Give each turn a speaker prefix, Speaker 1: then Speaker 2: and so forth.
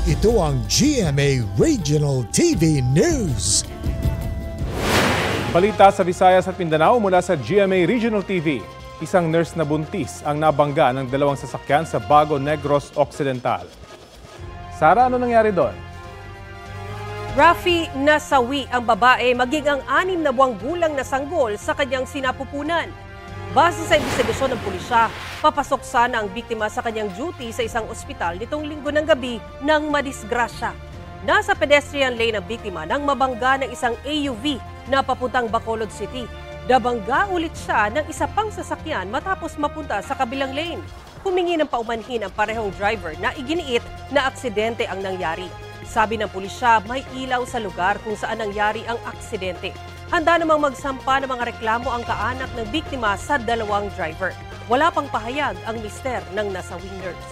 Speaker 1: Ito ang GMA Regional TV News.
Speaker 2: Balita sa Visayas at Mindanao mula sa GMA Regional TV. Isang nurse na buntis ang nabangga ng dalawang sasakyan sa Bago Negros Occidental. Sara, ano nangyari doon?
Speaker 3: Rafi, nasawi ang babae maging ang 6 na buwang gulang na sanggol sa kanyang sinapupunan. Base sa investigasyon ng pulisya, papasok sana ang biktima sa kanyang duty sa isang ospital nitong linggo ng gabi nang madisgrasya. Nasa pedestrian lane ang biktima nang mabangga ng isang AUV na papuntang Bacolod City. Nabangga ulit siya ng isa pang sasakyan matapos mapunta sa kabilang lane. Humingi ng paumanhin ang parehong driver na iginiit na aksidente ang nangyari. Sabi ng pulisya, may ilaw sa lugar kung saan nangyari ang aksidente. Handa namang magsampa ng mga reklamo ang kaanak ng biktima sa dalawang driver. Wala pang pahayag ang mister ng nasawing nurse.